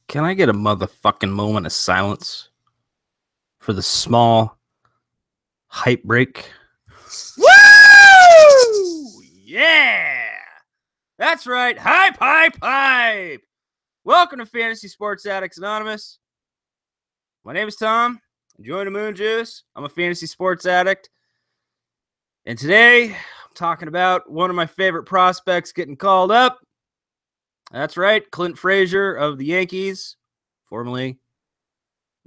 Can I get a motherfucking moment of silence for the small hype break? Woo! Yeah! That's right. Hype, hype, hype! Welcome to Fantasy Sports Addicts Anonymous. My name is Tom. I'm joined Moon Juice. I'm a fantasy sports addict. And today, I'm talking about one of my favorite prospects getting called up. That's right, Clint Frazier of the Yankees, formerly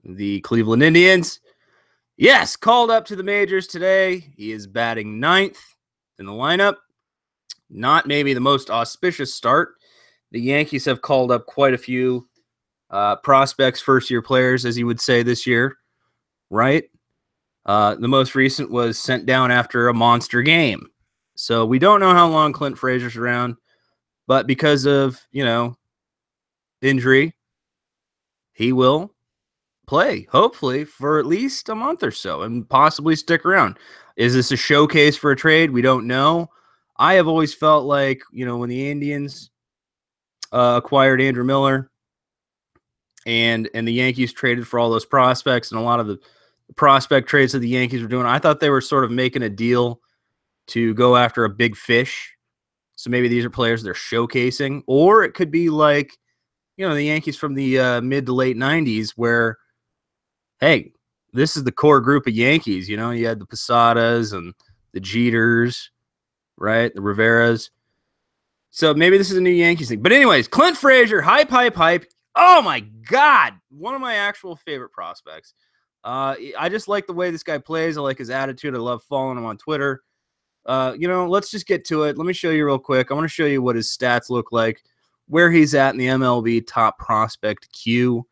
the Cleveland Indians. Yes, called up to the majors today. He is batting ninth in the lineup. Not maybe the most auspicious start. The Yankees have called up quite a few prospects, first-year players, as you would say this year, right? The most recent was sent down after a monster game. So we don't know how long Clint Frazier's around, but because of, injury, he will play, hopefully, for at least a month or so and possibly stick around. Is this a showcase for a trade? We don't know. I have always felt like, when the Indians acquired Andrew Miller and the Yankees traded for all those prospects and a lot of the prospect trades that the Yankees were doing, I thought they were sort of making a deal to go after a big fish. So maybe these are players they're showcasing, or it could be like, the Yankees from the mid to late 90s where, hey, this is the core group of Yankees. You had the Posadas and the Jeters, right? The Riveras. So maybe this is a new Yankees thing. But anyways, Clint Frazier, hype, hype, hype. Oh, my God. One of my actual favorite prospects. I just like the way this guy plays. I like his attitude. I love following him on Twitter. Let's just get to it. Let me show you real quick. I want to show you what his stats look like, where he's at in the MLB top prospect queue.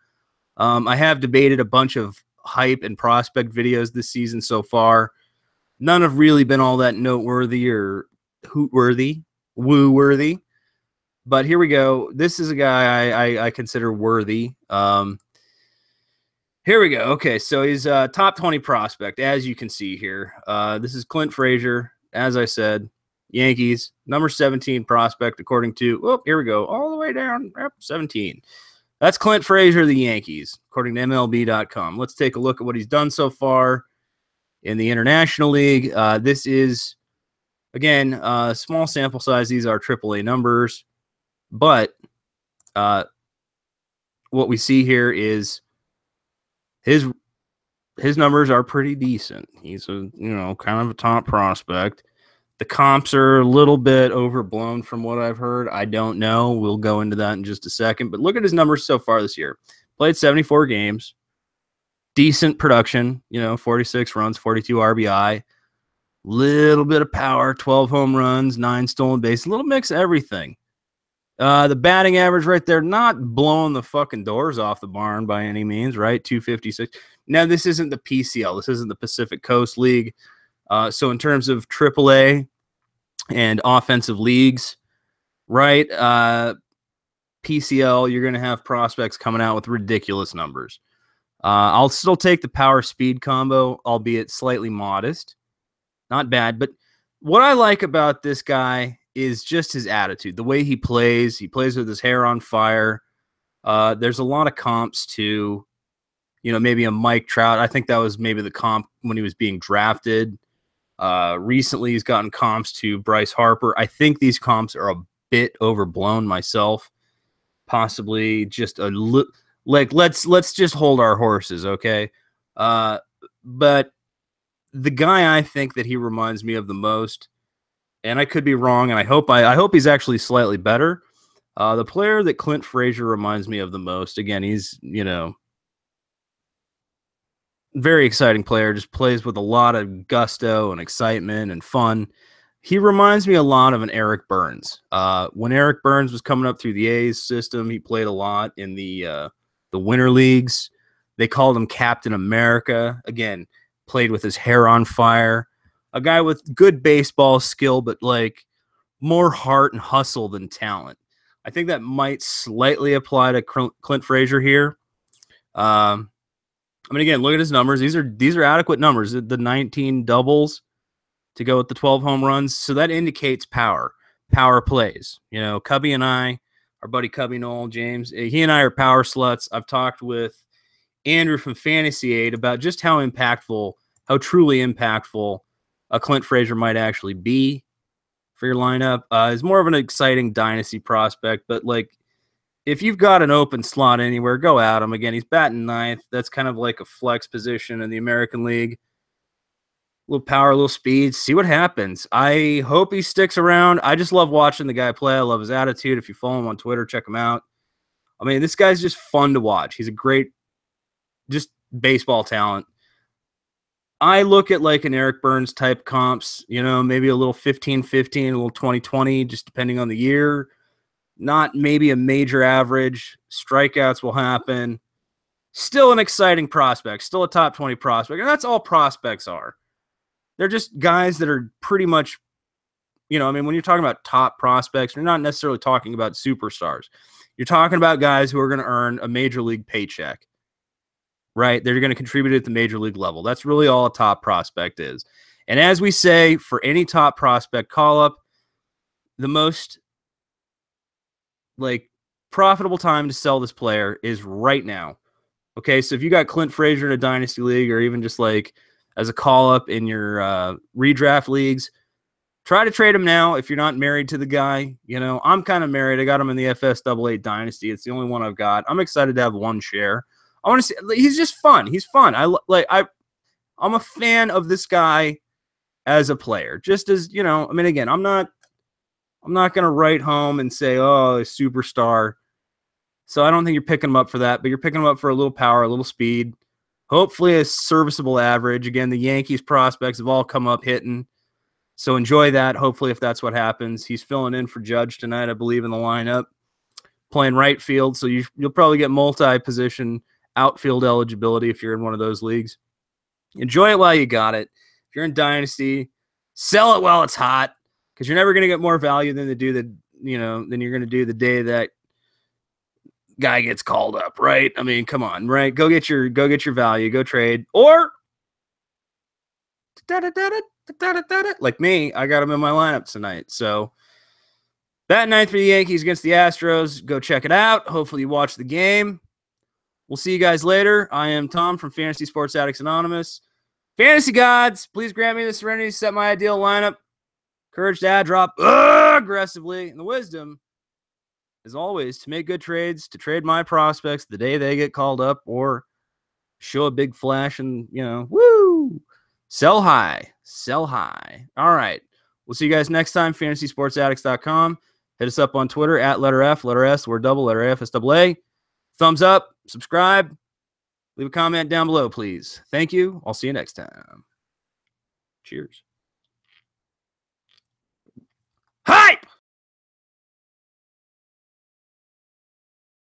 I have debated a bunch of hype and prospect videos this season so far. None have really been all that noteworthy or hoot-worthy, woo-worthy. But here we go. This is a guy I consider worthy. Here we go. Okay, so he's a top 20 prospect, as you can see here. This is Clint Frazier, as I said. Yankees, number 17 prospect, according to, here we go, all the way down, 17. That's Clint Frazier of the Yankees, according to MLB.com. Let's take a look at what he's done so far in the International League. This is, again, small sample size. These are AAA numbers. But what we see here is his numbers are pretty decent. He's a, kind of a top prospect. The comps are a little bit overblown from what I've heard. I don't know. We'll go into that in just a second. But look at his numbers so far this year. Played 74 games. Decent production, 46 runs, 42 RBI. Little bit of power, 12 home runs, 9 stolen bases. A little mix of everything. The batting average right there, not blowing the fucking doors off the barn by any means, right? 256. Now, this isn't the PCL. This isn't the Pacific Coast League. So in terms of AAA and offensive leagues, right, PCL, you're going to have prospects coming out with ridiculous numbers. I'll still take the power-speed combo, albeit slightly modest. Not bad, but what I like about this guy is just his attitude, the way he plays. He plays with his hair on fire. There's a lot of comps to, maybe a Mike Trout. I think that was maybe the comp when he was being drafted. Recently, he's gotten comps to Bryce Harper. I think these comps are a bit overblown myself. Possibly just a little, like, let's just hold our horses, okay? But the guy I think that he reminds me of the most, and I could be wrong, and I hope he's actually slightly better. The player that Clint Frazier reminds me of the most, again, he's, very exciting player, just plays with a lot of gusto and excitement and fun. He reminds me a lot of an Eric Burns. When Eric Burns was coming up through the A's system, he played a lot in the winter leagues. They called him Captain America. Again, played with his hair on fire. A guy with good baseball skill, but like more heart and hustle than talent. I think that might slightly apply to Clint Frazier here. Again, look at his numbers. These are adequate numbers. The 19 doubles to go with the 12 home runs. So that indicates power plays. Cubby and I our buddy Cubby Noel, James. He and I are power sluts. I've talked with Andrew from Fantasy Aid about just how impactful, how truly impactful a Clint Frazier might actually be for your lineup. He's more of an exciting dynasty prospect, but like if you've got an open slot anywhere, go at him. Again, he's batting ninth. That's kind of like a flex position in the American League. A little power, a little speed. See what happens. I hope he sticks around. I just love watching the guy play. I love his attitude. If you follow him on Twitter, check him out. I mean, this guy's just fun to watch. He's a great, just baseball talent. I look at like an Eric Burns type comps, you know, maybe a little 15-15, a little 20-20, just depending on the year. Not maybe a major average. Strikeouts will happen. Still an exciting prospect. Still a top 20 prospect. And that's all prospects are. They're just guys that are pretty much, you know, I mean, when you're talking about top prospects, you're not necessarily talking about superstars. You're talking about guys who are going to earn a major league paycheck, right? They're going to contribute at the major league level. That's really all a top prospect is. And as we say, for any top prospect call-up, the most like profitable time to sell this player is right now. Okay, so if you got Clint Frazier in a dynasty league or even just like as a call-up in your redraft leagues, try to trade him now if you're not married to the guy. You know, I'm kind of married. I got him in the FS88 dynasty. It's the only one I've got. I'm excited to have one share. I want to see. He's just fun. He's fun. I'm a fan of this guy as a player. Just as, you know, I mean, again, I'm not going to write home and say, oh, a superstar. So I don't think you're picking him up for that, but you're picking him up for a little power, a little speed, hopefully a serviceable average. Again, the Yankees prospects have all come up hitting. So enjoy that. Hopefully, if that's what happens, he's filling in for Judge tonight, I believe, in the lineup, playing right field. So you'll probably get multi-position outfield eligibility if you're in one of those leagues. Enjoy it while you got it. If you're in Dynasty, sell it while it's hot, because you're never going to get more value than you're going to do the day that guy gets called up, right? I mean, come on, right? Go get your value, go trade, or like me, I got him in my lineup tonight. So that night for the Yankees against the Astros, go check it out. Hopefully you watch the game. We'll see you guys later. I am Tom from Fantasy Sports Addicts Anonymous. Fantasy gods, please grant me the serenity to set my ideal lineup. Courage to add drop aggressively, and the wisdom, as always, to make good trades, to trade my prospects the day they get called up, or show a big flash and, you know, woo! Sell high. Sell high. All right. We'll see you guys next time. FantasySportsAddicts.com. Hit us up on Twitter at letter F, letter S, word double, letter F, SAA. Thumbs up. Subscribe. Leave a comment down below, please. Thank you. I'll see you next time. Cheers.